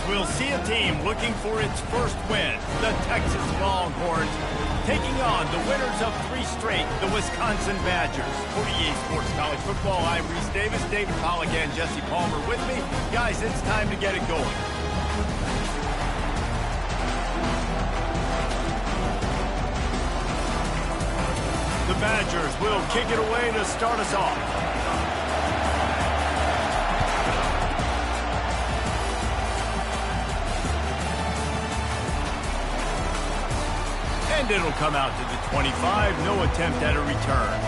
we'll see a team looking for its first win, the Texas Longhorns, taking on the winners of 3 straight, the Wisconsin Badgers. For EA Sports College Football, I'm Reese Davis, David Pollack, and Jesse Palmer with me. Guys, it's time to get it going. The Badgers will kick it away to start us off. And it'll come out to the 25. No attempt at a return.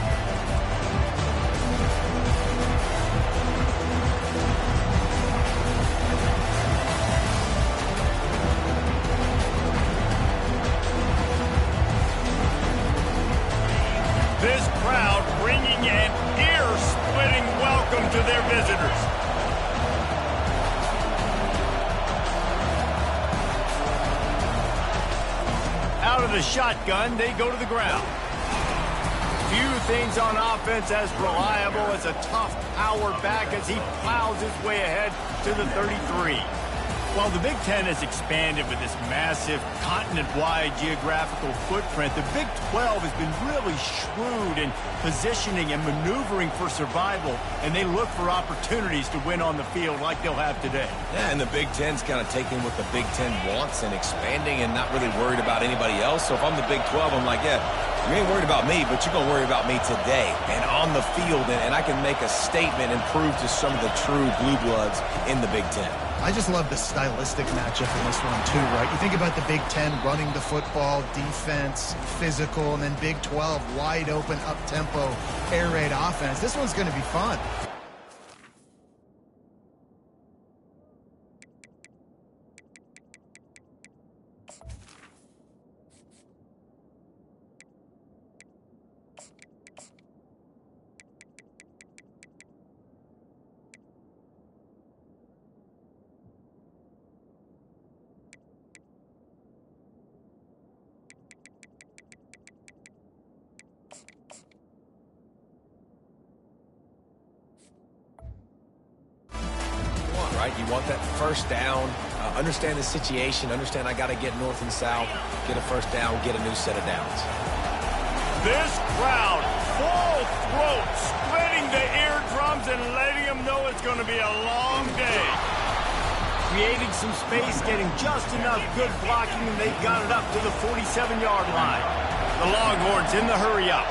This crowd bringing an ear-splitting welcome to their visitors. Out of the shotgun, they go to the ground. Few things on offense as reliable as a tough power back as he plows his way ahead to the 33. While the Big Ten has expanded with this massive continent-wide geographical footprint, the Big 12 has been really shrewd in positioning and maneuvering for survival, and they look for opportunities to win on the field like they'll have today. Yeah, and the Big Ten's kind of taking what the Big Ten wants and expanding and not really worried about anybody else. So if I'm the Big 12, I'm like, yeah, you ain't worried about me, but you're going to worry about me today and on the field, and I can make a statement and prove to some of the true blue bloods in the Big Ten. I just love the stylistic matchup in this one, too, right? You think about the Big Ten running the football, defense, physical, and then Big 12, wide open, up-tempo, air raid offense. This one's going to be fun. Right? You want that first down, understand the situation, understand I got to get north and south, get a first down, get a new set of downs. This crowd, full throat, splitting the eardrums and letting them know it's going to be a long day. Creating some space, getting just enough good blocking, and they've got it up to the 47-yard line. The Longhorns in the hurry up.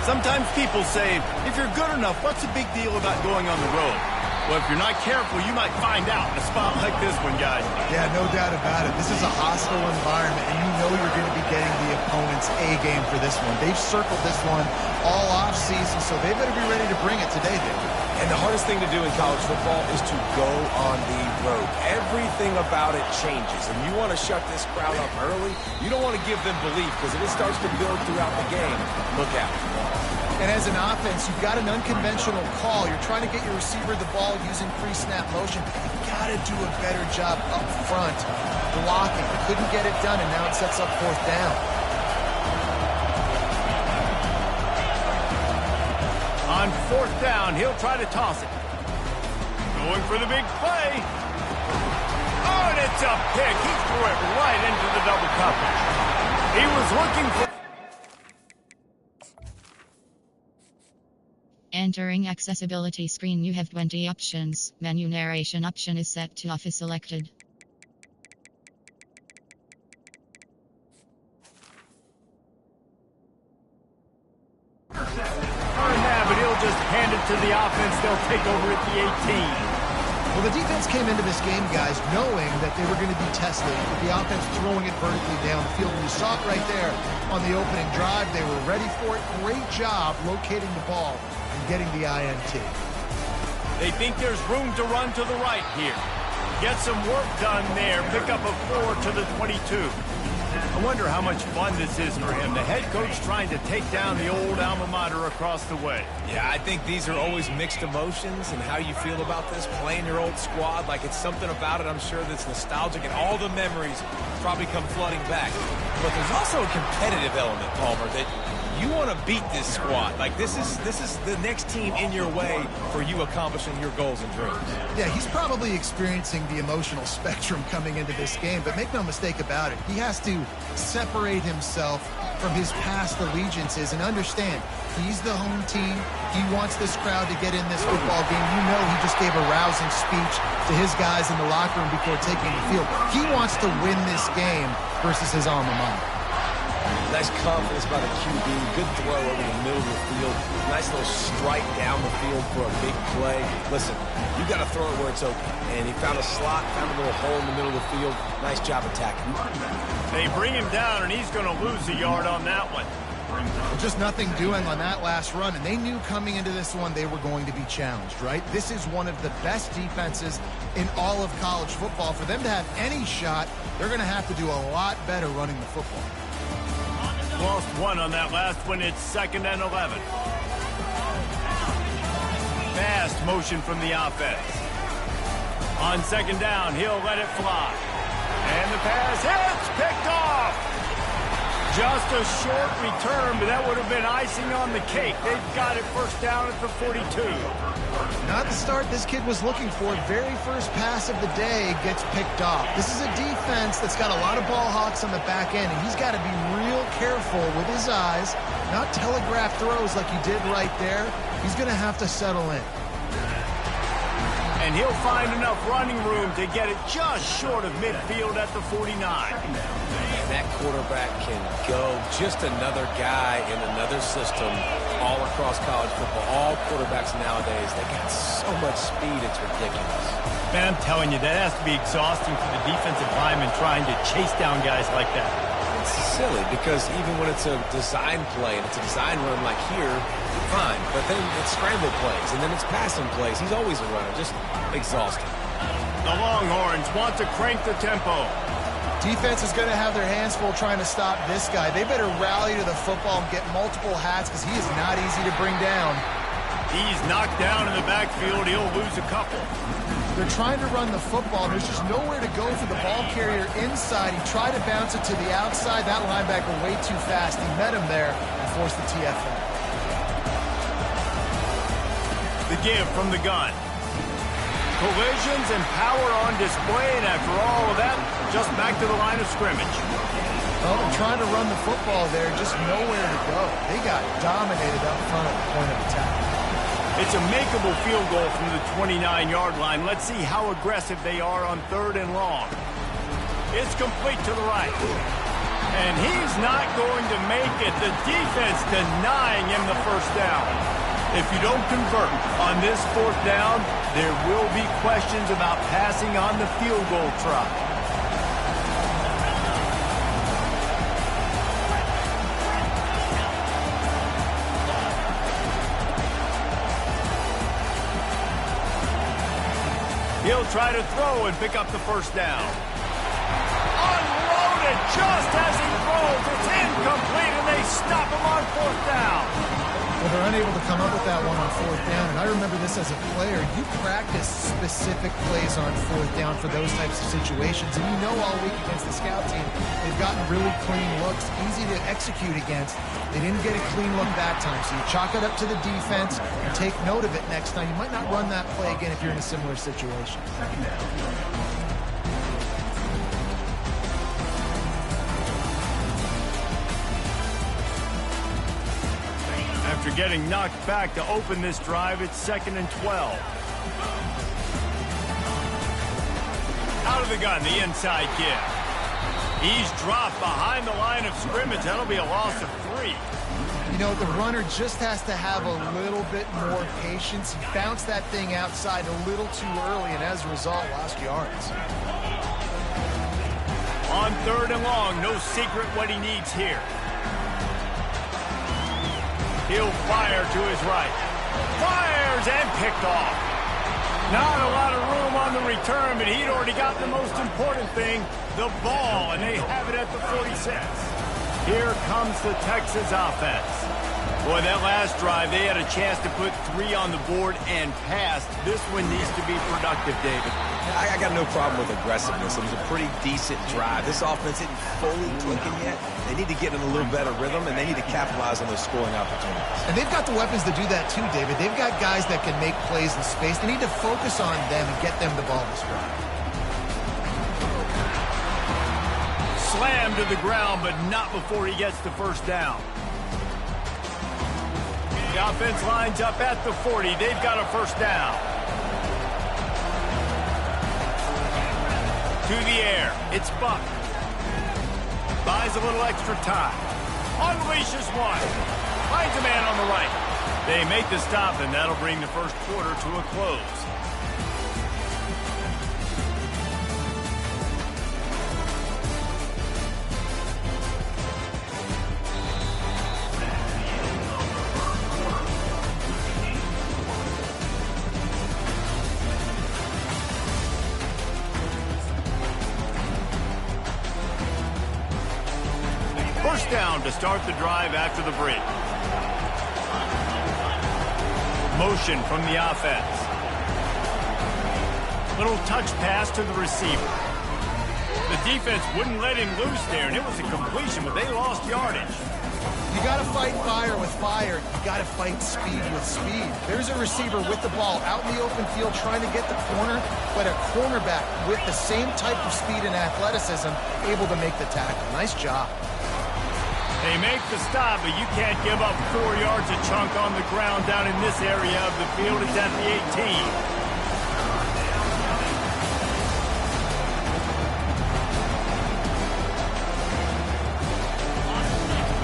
Sometimes people say, if you're good enough, what's the big deal about going on the road? Well, if you're not careful, you might find out in a spot like this one, guys. Yeah, no doubt about it. This is a hostile environment, and you know you're going to be getting the opponent's A-game for this one. They've circled this one all off-season, so they better be ready to bring it today, David. And the hardest thing to do in college football is to go on the road. Everything about it changes, and you want to shut this crowd up early. You don't want to give them belief, because if it starts to build throughout the game, look out. And as an offense, you've got an unconventional call. You're trying to get your receiver the ball using pre-snap motion. You've got to do a better job up front blocking. Couldn't get it done, and now it sets up 4th down. On 4th down, he'll try to toss it. Going for the big play. Oh, and it's a pick. He threw it right into the double coverage. He was looking for... Entering accessibility screen, you have 20 options. Menu narration option is set to off is selected. But he'll just hand it to the offense. They'll take over at the 18. Well, the defense came into this game, guys, knowing that they were going to be tested with the offense throwing it vertically down the field. And you saw it right there on the opening drive. They were ready for it. Great job locating the ball and getting the INT. They think there's room to run to the right here. Get some work done there. Pick up a 4 to the 22. I wonder how much fun this is for him. The head coach trying to take down the old alma mater across the way. Yeah, I think these are always mixed emotions and how you feel about this, playing your old squad. Like, it's something about it, I'm sure, that's nostalgic, and all the memories probably come flooding back. But there's also a competitive element, Palmer, that You want to beat this squad. Like, this is the next team in your way for you accomplishing your goals and dreams. Yeah, he's probably experiencing the emotional spectrum coming into this game, but make no mistake about it. He has to separate himself from his past allegiances and understand he's the home team. He wants this crowd to get in this football game. You know he just gave a rousing speech to his guys in the locker room before taking the field. He wants to win this game versus his alma mater. Nice confidence by the QB. Good throw over the middle of the field. Nice little strike down the field for a big play. Listen, you got to throw it where it's open. And he found a slot, found a little hole in the middle of the field. Nice job attacking. They bring him down, and he's going to lose a yard on that one. Just nothing doing on that last run, and they knew coming into this one they were going to be challenged, right? This is one of the best defenses in all of college football. For them to have any shot, they're going to have to do a lot better running the football. Lost one on that last one. It's 2nd and 11. Fast motion from the offense. On 2nd down, he'll let it fly. And the pass hits, picked off. Just a short return, but that would have been icing on the cake. They've got it first down at the 42. Not the start this kid was looking for. Very first pass of the day gets picked off. This is a defense that's got a lot of ball hawks on the back end, and he's got to be real careful with his eyes, not telegraph throws like he did right there. He's going to have to settle in. And he'll find enough running room to get it just short of midfield at the 49. And that quarterback can go. Just another guy in another system all across college football. All quarterbacks nowadays, they got so much speed, it's ridiculous. Man, I'm telling you, that has to be exhausting for the defensive lineman trying to chase down guys like that. It's silly because even when it's a design play and it's a design run like here, fine. But then it's scramble plays and then it's passing plays. He's always a runner. Just exhausting. The Longhorns want to crank the tempo. Defense is going to have their hands full trying to stop this guy. They better rally to the football and get multiple hats because he is not easy to bring down. He's knocked down in the backfield. He'll lose a couple. They're trying to run the football. There's just nowhere to go for the ball carrier inside. He tried to bounce it to the outside. That linebacker way too fast. He met him there and forced the TFL. The give from the gun. Collisions and power on display, and after all of that, just back to the line of scrimmage. Well, they're trying to run the football there, just nowhere to go. They got dominated up front at the point of attack. It's a makeable field goal from the 29-yard line. Let's see how aggressive they are on 3rd and long. It's complete to the right. And he's not going to make it. The defense denying him the first down. If you don't convert on this 4th down, there will be questions about passing on the field goal try. He'll try to throw and pick up the first down. Unloaded just as he throws. It's incomplete, and they stop him on 4th down. Well, they're unable to come up with that one on 4th down, and I remember this as a player. You practice specific plays on 4th down for those types of situations, and you know all week against the scout team, they've gotten really clean looks, easy to execute against. They didn't get a clean look that time, so you chalk it up to the defense and take note of it next time. You might not run that play again if you're in a similar situation. After getting knocked back to open this drive, it's 2nd and 12. Out of the gun, the inside give. He's dropped behind the line of scrimmage. That'll be a loss of 3. You know, the runner just has to have a little bit more patience. He bounced that thing outside a little too early, and as a result, lost yards. On 3rd and long, no secret what he needs here. He'll fire to his right. Fires and picked off. Not a lot of room on the return, but he'd already got the most important thing, the ball, and they have it at the 46. Here comes the Texas offense. Boy, that last drive, they had a chance to put 3 on the board and passed. This one needs to be productive, David. I got no problem with aggressiveness. It was a pretty decent drive. This offense isn't fully clicking yet. They need to get in a little better rhythm, and they need to capitalize on those scoring opportunities. And they've got the weapons to do that too, David. They've got guys that can make plays in space. They need to focus on them and get them the ball this drive. Slammed to the ground, but not before he gets the first down. The offense lines up at the 40. They've got a first down. To the air. It's Buck. Buys a little extra time. Unleashes one. Finds a man on the right. They make the stop, and that'll bring the first quarter to a close. First down to start the drive after the break. Motion from the offense. Little touch pass to the receiver. The defense wouldn't let him loose there, and it was a completion, but they lost yardage. You got to fight fire with fire. You got to fight speed with speed. There's a receiver with the ball out in the open field trying to get the corner, but a cornerback with the same type of speed and athleticism able to make the tackle. Nice job. They make the stop, but you can't give up 4 yards a chunk on the ground down in this area of the field. It's at the 18.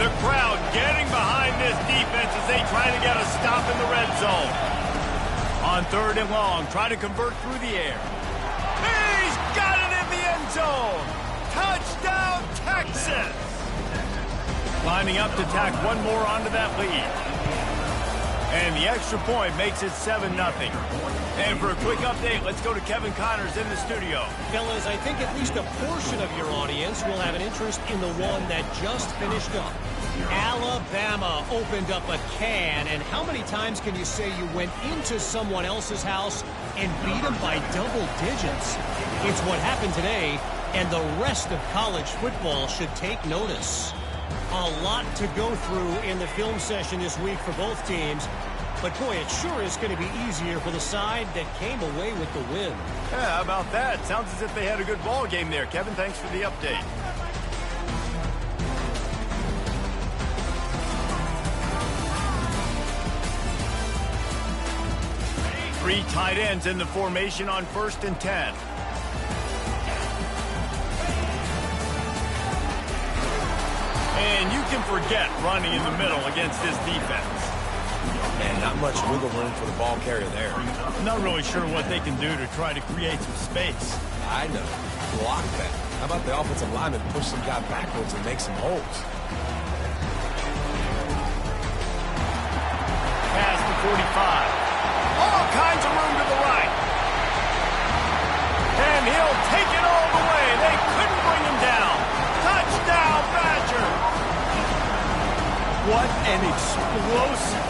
The crowd getting behind this defense as they try to get a stop in the red zone. On 3rd and long, try to convert through the air. He's got it in the end zone. Touchdown, Texas. Lining up to tack one more onto that lead. And the extra point makes it 7-0. And for a quick update, let's go to Kevin Connors in the studio. Fellas, I think at least a portion of your audience will have an interest in the one that just finished up. Alabama opened up a can, and how many times can you say you went into someone else's house and beat them by double digits? It's what happened today, and the rest of college football should take notice. A lot to go through in the film session this week for both teams. But, boy, it sure is going to be easier for the side that came away with the win. Yeah, how about that? Sounds as if they had a good ball game there. Kevin, thanks for the update. Three tight ends in the formation on 1st and 10. And you can forget running in the middle against this defense. Man, not much wiggle room for the ball carrier there. Not really sure what they can do to try to create some space. I know. Block that. How about the offensive lineman push some guy backwards and make some holes? Pass to 45. All kinds of room to the right. And he'll take it all the way. They couldn't bring him down. Touchdown, Badger. What an explosive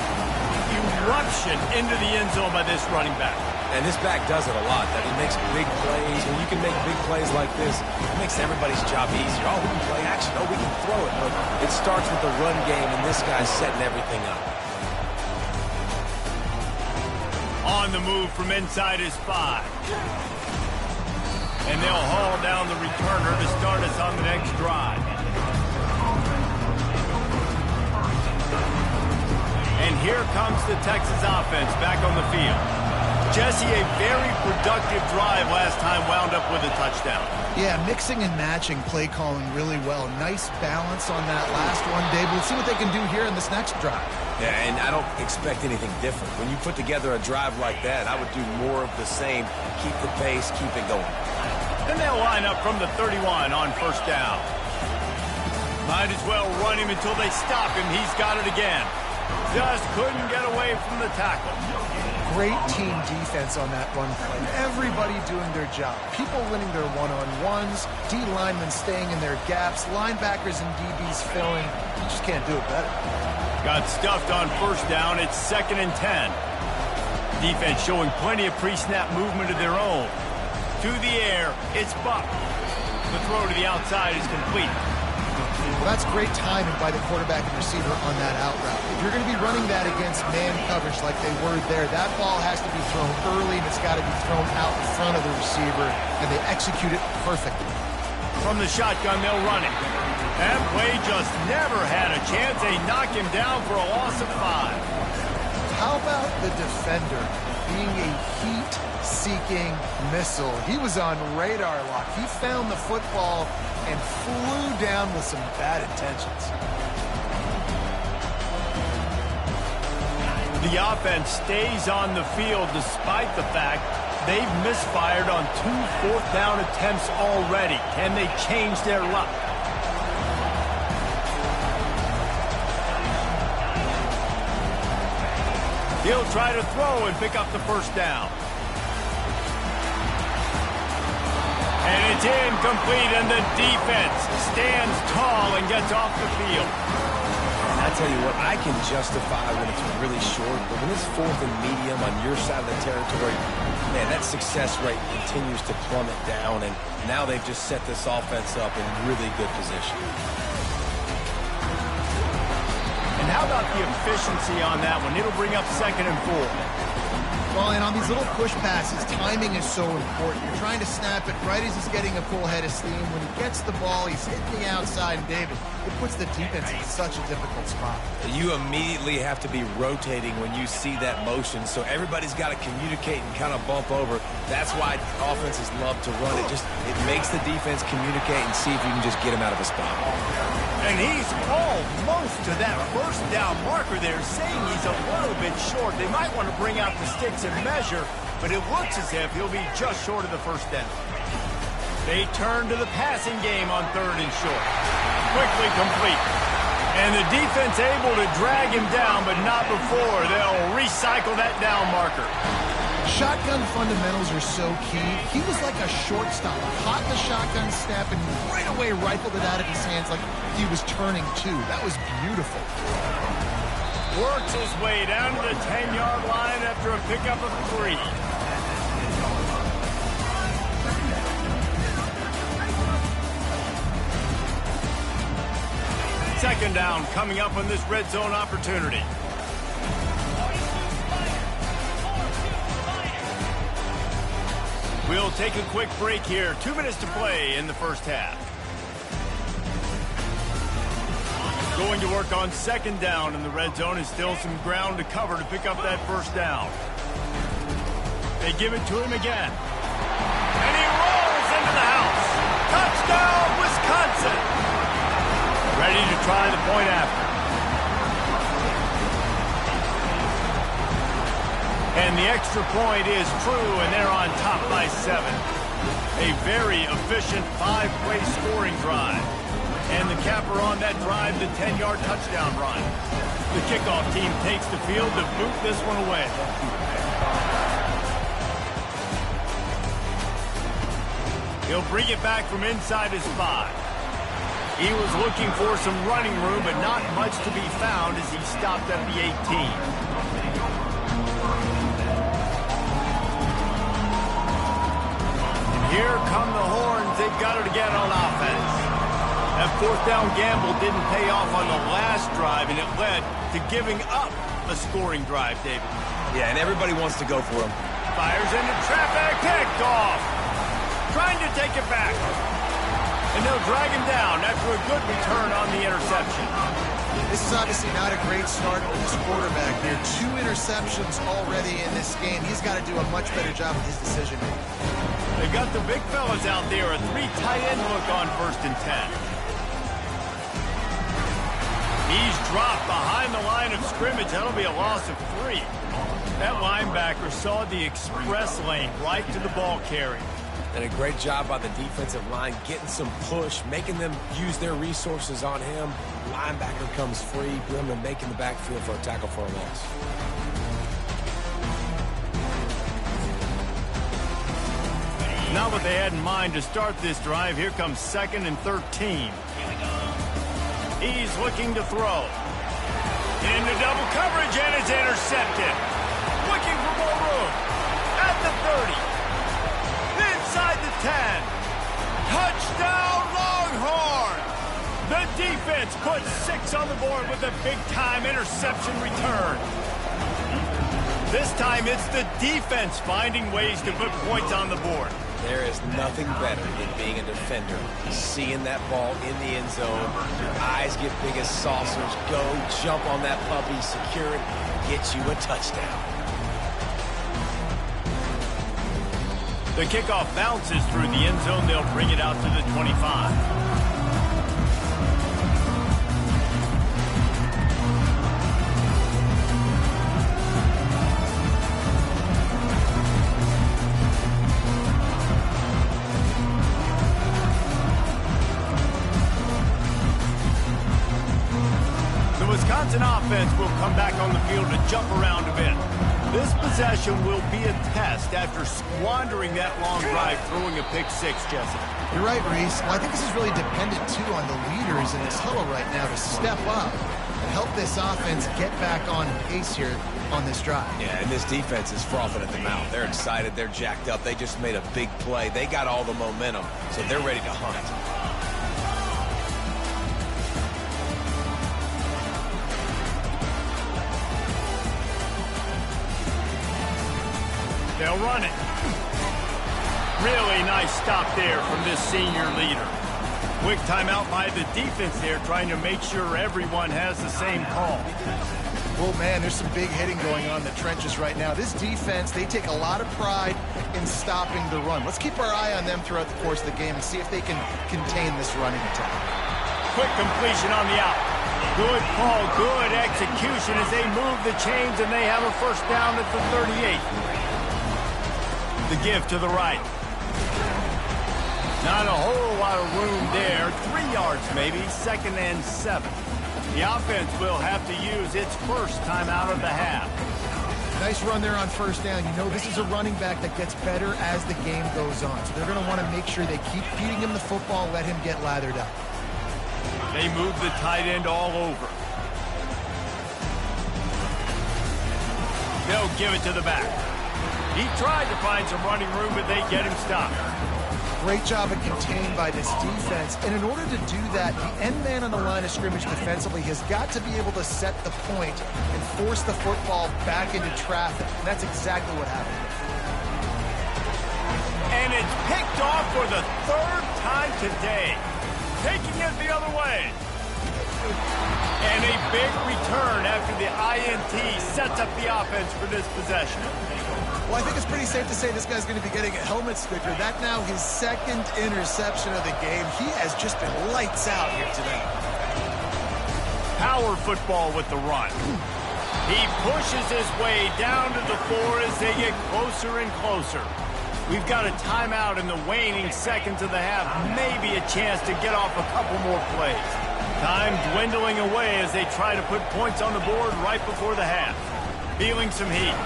eruption into the end zone by this running back. And this back does it a lot. That he makes big plays. When you can make big plays like this, it makes everybody's job easier. Oh, we can play action. Oh, we can throw it. But it starts with the run game, and this guy's setting everything up. On the move from inside his 5. And they'll haul down the returner to start us on the next drive. And here comes the Texas offense back on the field. Jesse, a very productive drive last time wound up with a touchdown. Yeah, mixing and matching play calling really well. Nice balance on that last one, Dave. We'll see what they can do here in this next drive. Yeah, and I don't expect anything different. When you put together a drive like that, I would do more of the same. Keep the pace, keep it going. Then they'll line up from the 31 on 1st down. Might as well run him until they stop him. He's got it again. Just couldn't get away from the tackle. Great team defense on that run play. Everybody doing their job. People winning their one-on-ones, D linemen staying in their gaps, linebackers and DBs filling. You just can't do it better. Got stuffed on 1st down. It's 2nd and 10. Defense showing plenty of pre-snap movement of their own. to the air. It's Buck. The throw to the outside is complete. Well, that's great timing by the quarterback and receiver on that out route. If you're going to be running that against man coverage like they were there, that ball has to be thrown early, and it's got to be thrown out in front of the receiver, and they execute it perfectly. From the shotgun, they'll run it. That play just never had a chance. They knock him down for a loss of 5. How about the defender being a heat-seeking missile? He was on radar lock. He found the football and flew down with some bad intentions. The offense stays on the field despite the fact they've misfired on 2 fourth-down attempts already. Can they change their luck? He'll try to throw and pick up the first down. And it's incomplete, and the defense stands tall and gets off the field. I tell you what, I can justify when it's really short, but when it's 4th and medium on your side of the territory, man, that success rate continues to plummet down, and now they've just set this offense up in really good position. And how about the efficiency on that one? It'll bring up 2nd and 4. Well, and on these little push passes, timing is so important. You're trying to snap it right as he's getting a full head of steam. When he gets the ball, he's hitting the outside, and David, it puts the defense in such a difficult spot. You immediately have to be rotating when you see that motion, so everybody's got to communicate and kind of bump over. That's why offenses love to run it. It makes the defense communicate and see if you can just get him out of a spot. And he's almost to that first down marker there, saying he's a little bit short. They might want to bring out the sticks and measure, but it looks as if he'll be just short of the first down. They turn to the passing game on 3rd and short. Quickly complete. And the defense able to drag him down, but not before they'll recycle that down marker. Shotgun fundamentals are so key. He was like a shortstop. Caught the shotgun snap and right away rifled it out of his hands like he was turning 2. That was beautiful. Works his way down to the 10-yard line after a pickup of 3. Second down coming up on this red zone opportunity. We'll take a quick break here. 2 minutes to play in the first half. Going to work on 2nd down in the red zone, and still some ground to cover to pick up that first down. They give it to him again. And he rolls into the house. Touchdown, Wisconsin. Ready to try the point after. And the extra point is true, and they're on top by 7. A very efficient 5-play scoring drive. And the capper on that drive, the 10-yard touchdown run. The kickoff team takes the field to boot this one away. He'll bring it back from inside his 5. He was looking for some running room, but not much to be found as he stopped at the 18. Here come the horns. They've got it again on offense. That 4th down gamble didn't pay off on the last drive, and it led to giving up a scoring drive, David. Yeah, and everybody wants to go for him. Fires into traffic, picked off. Trying to take it back. And they'll drag him down after a good return on the interception. This is obviously not a great start for this quarterback here. 2 interceptions already in this game. He's got to do a much better job with his decision-making. They've got the big fellas out there, a 3 tight end look on 1st and 10. He's dropped behind the line of scrimmage. That'll be a loss of 3. That linebacker saw the express lane right to the ball carrier. And a great job by the defensive line, getting some push, making them use their resources on him. Linebacker comes free, Gremlin making the backfield for a tackle for a loss. Not what they had in mind to start this drive. Here comes 2nd and 13. He's looking to throw. Into double coverage, and it's intercepted. Looking for more room. At the 30. Inside 10. Touchdown, Longhorn! The defense puts 6 on the board with a big-time interception return. This time, it's the defense finding ways to put points on the board. There is nothing better than being a defender. Seeing that ball in the end zone, your eyes get big as saucers. Go, jump on that puppy, secure it, get you a touchdown. The kickoff bounces through the end zone. They'll bring it out to the 25. Wisconsin offense will come back on the field to jump around a bit. This possession will be a test after squandering that long drive, throwing a pick 6, Jesse. You're right, Reese. Well, I think this is really dependent, too, on the leaders in this huddle right now to step up and help this offense get back on pace here on this drive. Yeah, and this defense is frothing at the mouth. They're excited. They're jacked up. They just made a big play. They got all the momentum, so they're ready to hunt. They'll run it. Really nice stop there from this senior leader. Quick timeout by the defense there, trying to make sure everyone has the same call. Well, man, there's some big hitting going on in the trenches right now. This defense, they take a lot of pride in stopping the run. Let's keep our eye on them throughout the course of the game and see if they can contain this running attack. Quick completion on the out. Good call, good execution as they move the chains, and they have a first down at the 38. The give to the right. Not a whole lot of room there. 3 yards maybe, 2nd and 7. The offense will have to use its first timeout of the half. Nice run there on first down. You know, this is a running back that gets better as the game goes on. So they're going to want to make sure they keep feeding him the football, let him get lathered up. They move the tight end all over. They'll give it to the back. He tried to find some running room, but they get him stopped. Great job of contained by this defense. And in order to do that, the end man on the line of scrimmage defensively has got to be able to set the point and force the football back into traffic. And that's exactly what happened. And it's picked off for the 3rd time today. Taking it the other way. And a big return after the INT sets up the offense for this possession. Well, I think it's pretty safe to say this guy's going to be getting a helmet sticker. That now his 2nd interception of the game. He has just been lights out here today. Power football with the run. He pushes his way down to the 4 as they get closer and closer. We've got a timeout in the waning seconds of the half. Maybe a chance to get off a couple more plays. Time dwindling away as they try to put points on the board right before the half. Feeling some heat.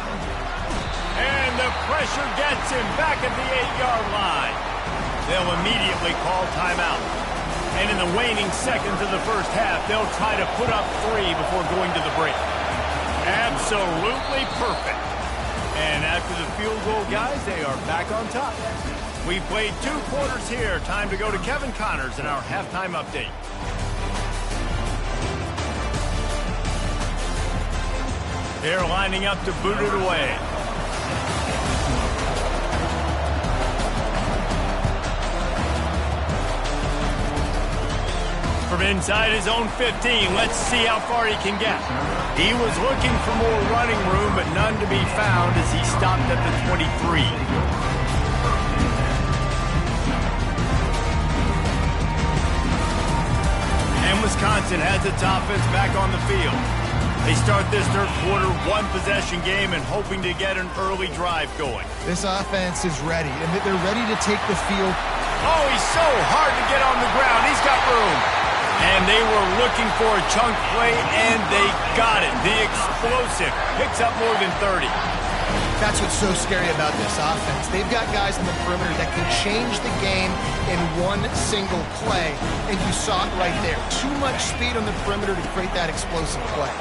And the pressure gets him back at the 8-yard line. They'll immediately call timeout. And in the waning seconds of the first half, they'll try to put up 3 before going to the break. Absolutely perfect. And after the field goal, guys, they are back on top. We've played 2 quarters here. Time to go to Kevin Connors in our halftime update. They're lining up to boot it away. From inside his own 15, let's see how far he can get. He was looking for more running room, but none to be found as he stopped at the 23. And Wisconsin has its offense back on the field. They start this 3rd quarter 1-possession game and hoping to get an early drive going. This offense is ready, and they're ready to take the field. Oh, he's so hard to get on the ground. He's got room. And they were looking for a chunk play, and they got it. The explosive picks up more than 30. That's what's so scary about this offense. They've got guys in the perimeter that can change the game in one single play, and you saw it right there. Too much speed on the perimeter to create that explosive play.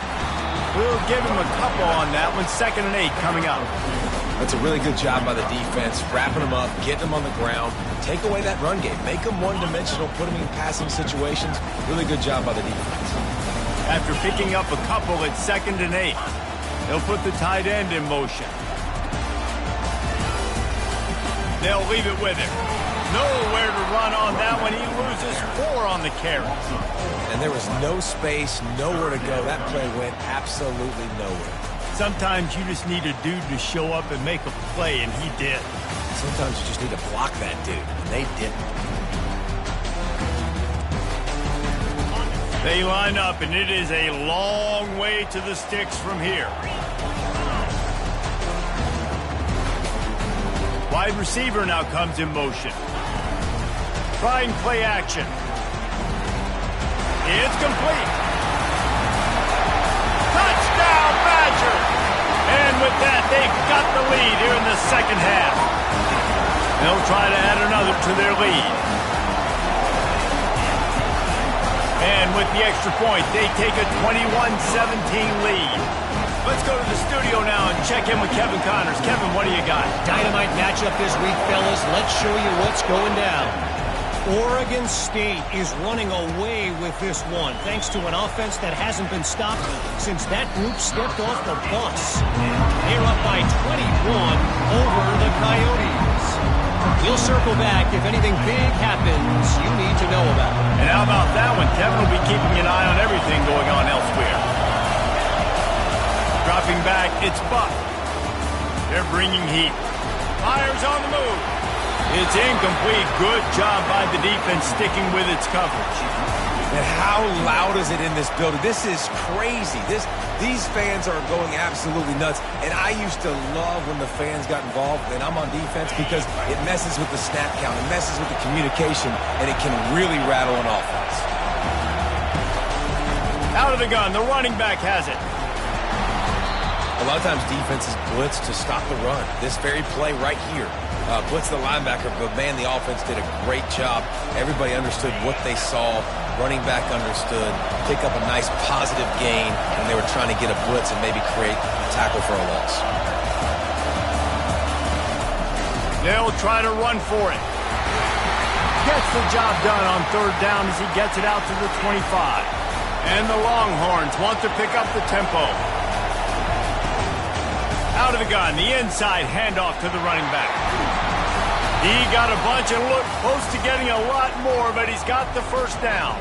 We'll give him a couple on that one. 2nd and 8 coming up. It's a really good job by the defense, wrapping them up, getting them on the ground, take away that run game, make them one-dimensional, put them in passing situations. Really good job by the defense. After picking up a couple at 2nd and 8, they'll put the tight end in motion. They'll leave it with him. Nowhere to run on that one. He loses 4 on the carry. And there was no space, nowhere to go. That play went absolutely nowhere. Sometimes you just need a dude to show up and make a play, and he did. Sometimes you just need to block that dude, and they didn't. They line up, and it is a long way to the sticks from here. Wide receiver now comes in motion. Trying play action. It's complete. Touchdown, Badger! And with that, they've got the lead here in the second half. They'll try to add another to their lead. And with the extra point, they take a 21-17 lead. Let's go to the studio now and check in with Kevin Connors. Kevin, what do you got? Dynamite matchup this week, fellas. Let's show you what's going down. Oregon State is running away with this one, thanks to an offense that hasn't been stopped since that group stepped off the bus. They're up by 21 over the Coyotes. We'll circle back if anything big happens you need to know about. And how about that one? Kevin will be keeping an eye on everything going on elsewhere. Dropping back, it's Buck. They're bringing heat. Fires on the move. It's incomplete. Good job by the defense sticking with its coverage. And how loud is it in this building? This is crazy. These fans are going absolutely nuts. And I used to love when the fans got involved, and I'm on defense, because it messes with the snap count, it messes with the communication, and it can really rattle an offense. Out of the gun, the running back has it. A lot of times defenses blitz to stop the run. This very play right here, blitz the linebacker, but man, the offense did a great job. Everybody understood what they saw. Running back understood. Pick up a nice positive gain, and they were trying to get a blitz and maybe create a tackle for a loss. They'll try to run for it. Gets the job done on 3rd down as he gets it out to the 25. And the Longhorns want to pick up the tempo. Out of the gun, the inside handoff to the running back. He got a bunch and looked close to getting a lot more, but he's got the first down.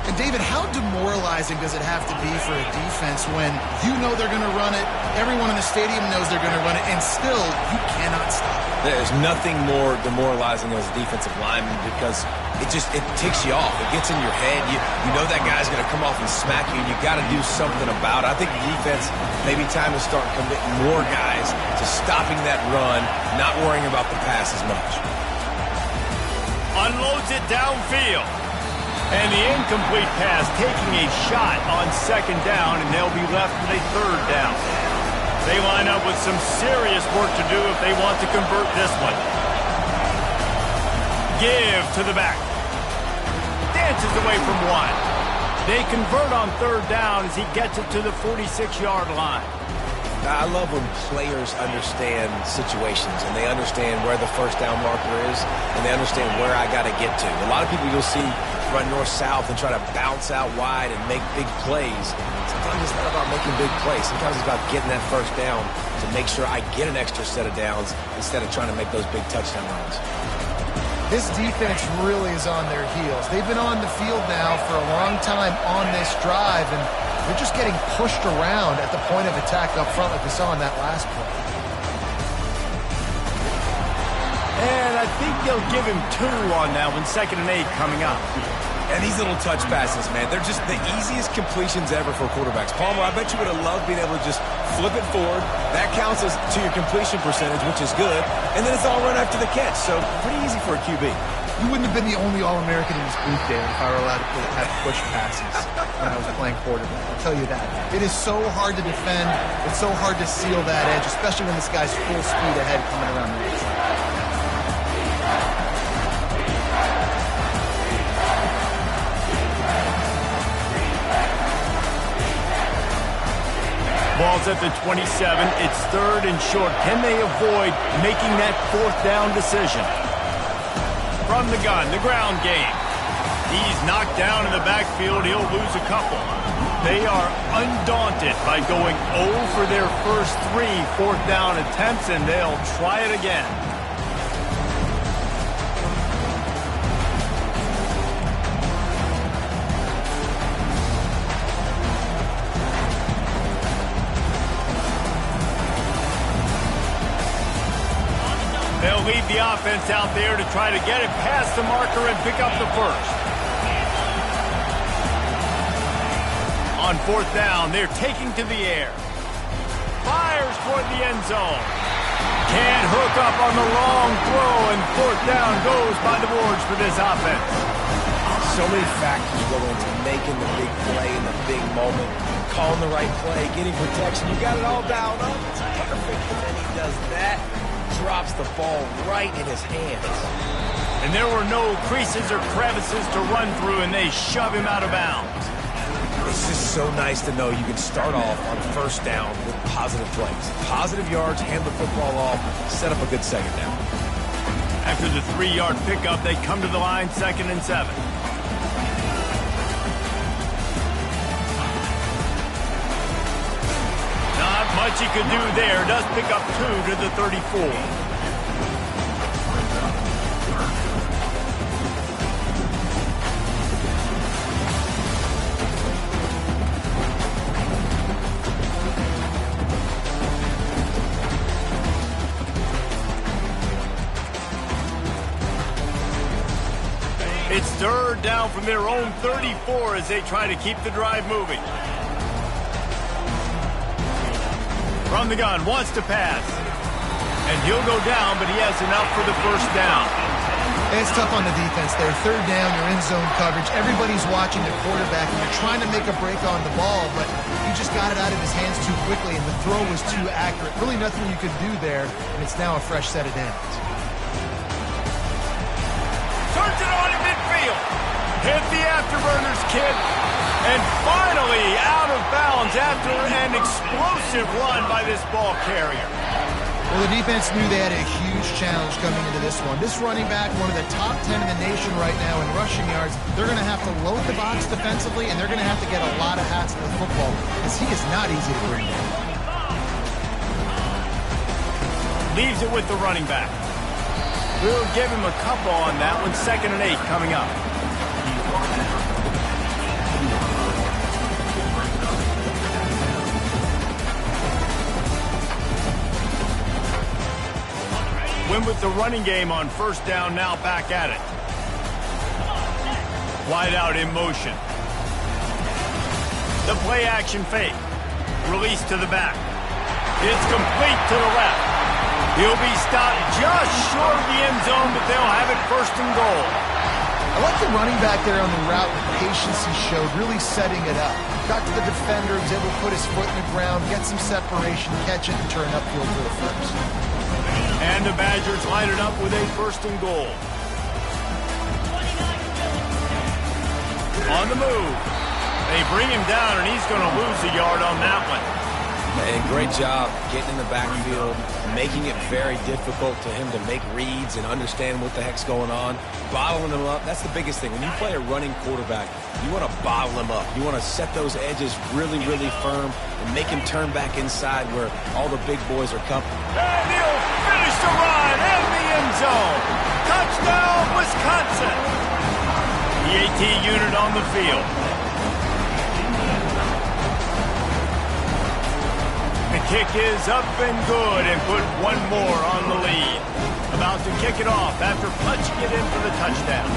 And David, how demoralizing does it have to be for a defense when you know they're going to run it, everyone in the stadium knows they're going to run it, and still you cannot stop it? There's nothing more demoralizing as a defensive lineman, because it ticks you off. It gets in your head. You know that guy's going to come off and smack you, and you got to do something about it. I think the defense, maybe time to start committing more guys to stopping that run, not worrying about the pass as much. Unloads it downfield. And the incomplete pass taking a shot on 2nd down, and they'll be left with a 3rd down. They line up with some serious work to do if they want to convert this one. Give to the back. Dances away from one. They convert on 3rd down as he gets it to the 46-yard line. I love when players understand situations, and they understand where the first down marker is, and they understand where I got to get to. A lot of people you'll see run north-south and try to bounce out wide and make big plays. Sometimes it's not about making big plays. Sometimes it's about getting that first down to make sure I get an extra set of downs instead of trying to make those big touchdown runs. This defense really is on their heels. They've been on the field now for a long time on this drive, and they're just getting pushed around at the point of attack up front like we saw in that last play. And I think they'll give him 2 on that one, 2nd and 8 coming up. And these little touch passes, man, they're just the easiest completions ever for quarterbacks. Palmer, I bet you would have loved being able to just flip it forward. That counts as to your completion percentage, which is good. And then it's all run after the catch, so pretty easy for a QB. You wouldn't have been the only All-American in this booth, David, if I were allowed to have push passes when I was playing quarterback. I'll tell you that. It is so hard to defend. It's so hard to seal that edge, especially when this guy's full speed ahead coming around the outside. Ball ball's at the 27. It's 3rd and short. Can they avoid making that 4th down decision? From the gun, the ground game. He's knocked down in the backfield. He'll lose a couple. They are undaunted by going 0 for their first 3 4th down attempts, and they'll try it again. They'll leave the offense out there to try to get it past the marker and pick up the first. On 4th down, they're taking to the air. Fires toward the end zone. Can't hook up on the long throw, and 4th down goes by the boards for this offense. So many factors go into making the big play in the big moment, calling the right play, getting protection. You got it all dialed up. It's perfect. And then he does that, drops the ball right in his hands. And there were no creases or crevices to run through, and they shove him out of bounds. It's just so nice to know you can start off on 1st down with positive plays. Positive yards, hand the football off, set up a good 2nd down. After the 3-yard pickup, they come to the line 2nd and 7. Not much he could do there. Does pick up 2 to the 34. It's 3rd down from their own 34 as they try to keep the drive moving. From the gun, wants to pass. And he'll go down, but he has enough for the 1st down. It's tough on the defense there. 3rd down, you're in zone coverage. Everybody's watching the quarterback, and you're trying to make a break on the ball, but he just got it out of his hands too quickly, and the throw was too accurate. Really nothing you could do there, and it's now a fresh set of downs. Turns it on in midfield. Hit the afterburners, kid. And finally out of bounds after an explosive run by this ball carrier. Well, the defense knew they had a huge challenge coming into this one. This running back, one of the top 10 in the nation right now in rushing yards, they're going to have to load the box defensively, and they're going to have to get a lot of hats to the football because he is not easy to bring down. Leaves it with the running back. We'll give him a couple on that one. 2nd and 8 coming up. Win with the running game on 1st down, now back at it. Wide out in motion. The play action fake. Release to the back. It's complete to the left. He'll be stopped just short of the end zone, but they'll have it 1st and goal. I like the running back there on the route, the patience he showed, really setting it up. Got to the defender, was able to put his foot in the ground, get some separation, catch it, and turn upfield for the 1st. And the Badgers line it up with a 1st and goal. On the move. They bring him down, and he's going to lose a yard on that one. And great job getting in the backfield, making it very difficult to him to make reads and understand what the heck's going on, bottling him up. That's the biggest thing. When you play a running quarterback, you want to bottle him up. You want to set those edges really, really firm and make him turn back inside where all the big boys are coming. And he'll finish the run in the end zone. Touchdown, Wisconsin. The AT unit on the field. The kick is up and good and put one more on the lead. About to kick it off after punching it in for the touchdown.